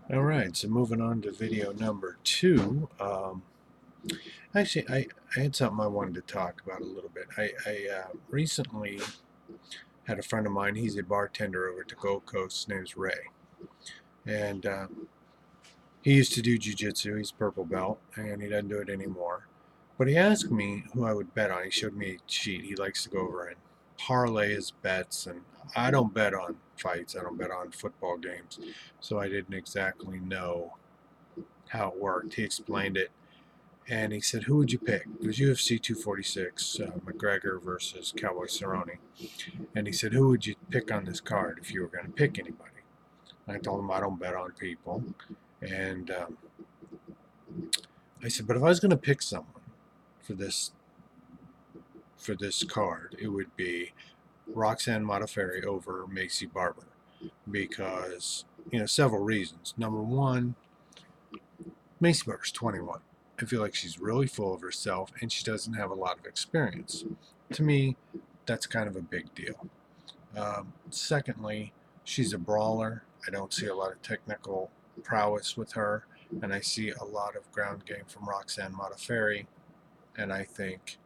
All right, so moving on to video number two. Actually, I had something I wanted to talk about a little bit. I recently had a friend of mine. He's a bartender over at the Gold Coast. His name's Ray, and he used to do jiu-jitsu. He's purple belt, and he doesn't do it anymore. But he asked me who I would bet on. He showed me a sheet. He likes to go over and parlay his bets, and I don't bet on fights. I don't bet on football games, so I didn't exactly know how it worked. He explained it, and he said, "Who would you pick?" It was UFC 246, McGregor versus Cowboy Cerrone, and he said, "Who would you pick on this card if you were going to pick anybody?" I told him I don't bet on people, and I said, "But if I was going to pick someone for this card, it would be Roxanne Modafferi over Macy Barber, because several reasons. Number one, Macy Barber's 21. I feel like she's really full of herself and she doesn't have a lot of experience. To me, that's kind of a big deal. Secondly, she's a brawler. I don't see a lot of technical prowess with her, and I see a lot of ground game from Roxanne Modafferi, and I think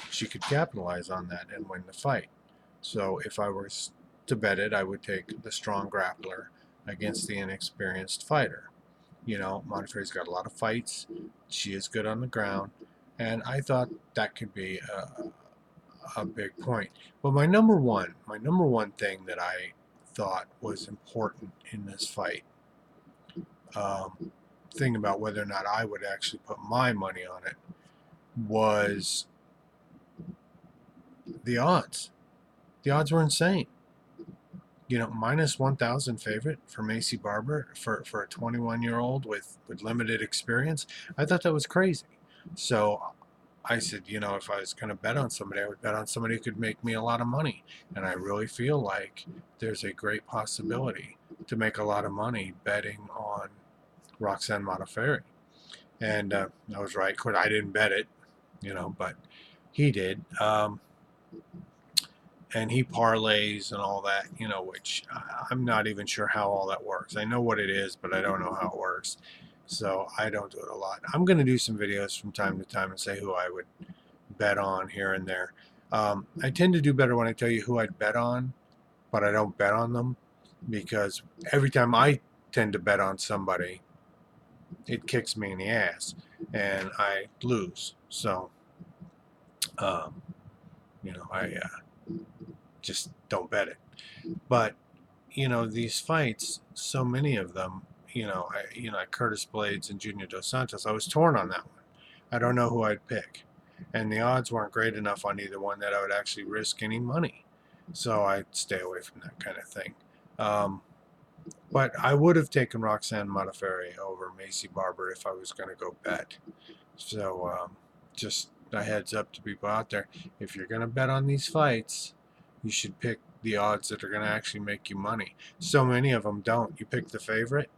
she could capitalize on that and win the fight. So if I was to bet it, I would take the strong grappler against the inexperienced fighter. Modafferi's got a lot of fights. She is good on the ground, and I thought that could be a big point. But my number one thing that I thought was important in this fight, thing about whether or not I would actually put my money on it, was the odds. The odds were insane. Minus 1,000 favorite for Macy Barber for a 21-year-old with limited experience. I thought that was crazy. So I said, if I was going to bet on somebody, I would bet on somebody who could make me a lot of money. And I really feel like there's a great possibility to make a lot of money betting on Roxanne Modafferi. And I was right. Of course, I didn't bet it, but he did. And he parlays and all that, which I'm not even sure how all that works. I know what it is, but I don't know how it works. So I don't do it a lot. I'm going to do some videos from time to time and say who I would bet on here and there. I tend to do better when I tell you who I'd bet on, but I don't bet on them, because every time I tend to bet on somebody, it kicks me in the ass and I lose. So, um, I just don't bet it. But these fights, so many of them, Curtis Blades and Junior Dos Santos, I was torn on that one. I don't know who I'd pick, and the odds weren't great enough on either one that I would actually risk any money. So I'd stay away from that kind of thing. Um, but I would have taken Roxanne Modafferi over Macy Barber if I was going to go bet. So just a heads up to people out there: if you're going to bet on these fights, you should pick the odds that are going to actually make you money. So many of them don't. You pick the favorite,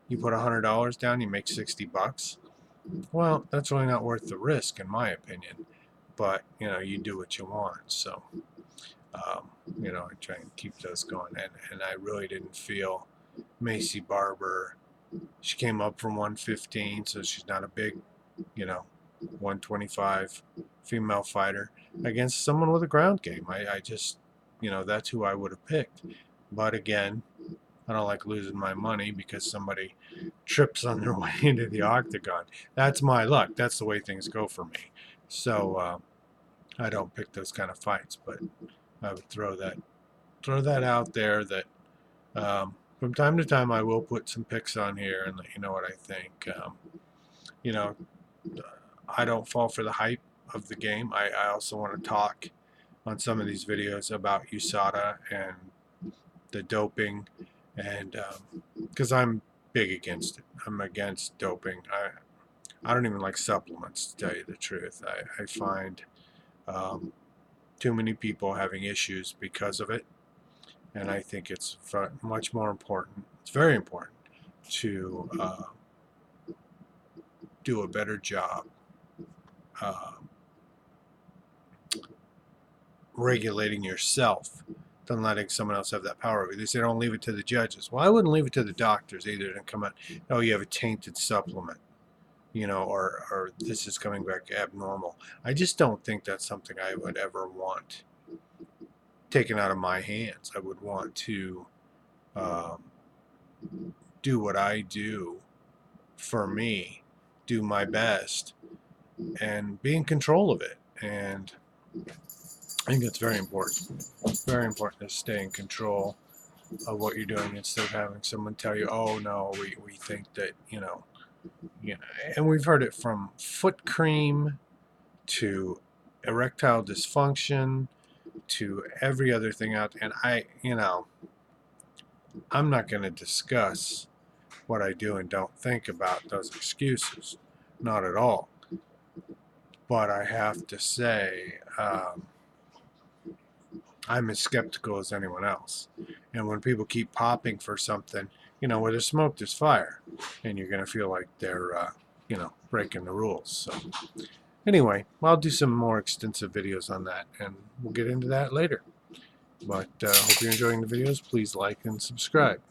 you put $100 down, you make $60. Well, that's really not worth the risk, in my opinion. But you do what you want. So um, I try and keep those going. And I really didn't feel Macy Barber. She came up from 115, so she's not a big, you know, 125 female fighter against someone with a ground game. I just, that's who I would have picked. But again, I don't like losing my money because somebody trips on their way into the octagon. That's my luck. That's the way things go for me. So I don't pick those kind of fights. But I would throw that out there, that from time to time I will put some picks on here and let you know what I think. You know, I don't fall for the hype of the game. I also want to talk on some of these videos about USADA and the doping, and because I'm big against it. I'm against doping. I don't even like supplements, to tell you the truth. I find um, too many people having issues because of it, and I think it's much more important. It's very important to do a better job uh, regulating yourself than letting someone else have that power over you. They say don't leave it to the judges. Well, I wouldn't leave it to the doctors either to come out, oh, you have a tainted supplement, or this is coming back abnormal. I just don't think that's something I would ever want taken out of my hands. I would want to um, do what I do for me, do my best, and be in control of it. And I think it's very important. Very important to stay in control of what you're doing instead of having someone tell you, oh no, we think that, and we've heard it from foot cream to erectile dysfunction to every other thing out there. And I'm not going to discuss what I do and don't think about those excuses. Not at all. But I have to say, I'm as skeptical as anyone else. And when people keep popping for something, where there's smoke, there's fire. And you're going to feel like they're, breaking the rules. So anyway, I'll do some more extensive videos on that, and we'll get into that later. But hope you're enjoying the videos. Please like and subscribe.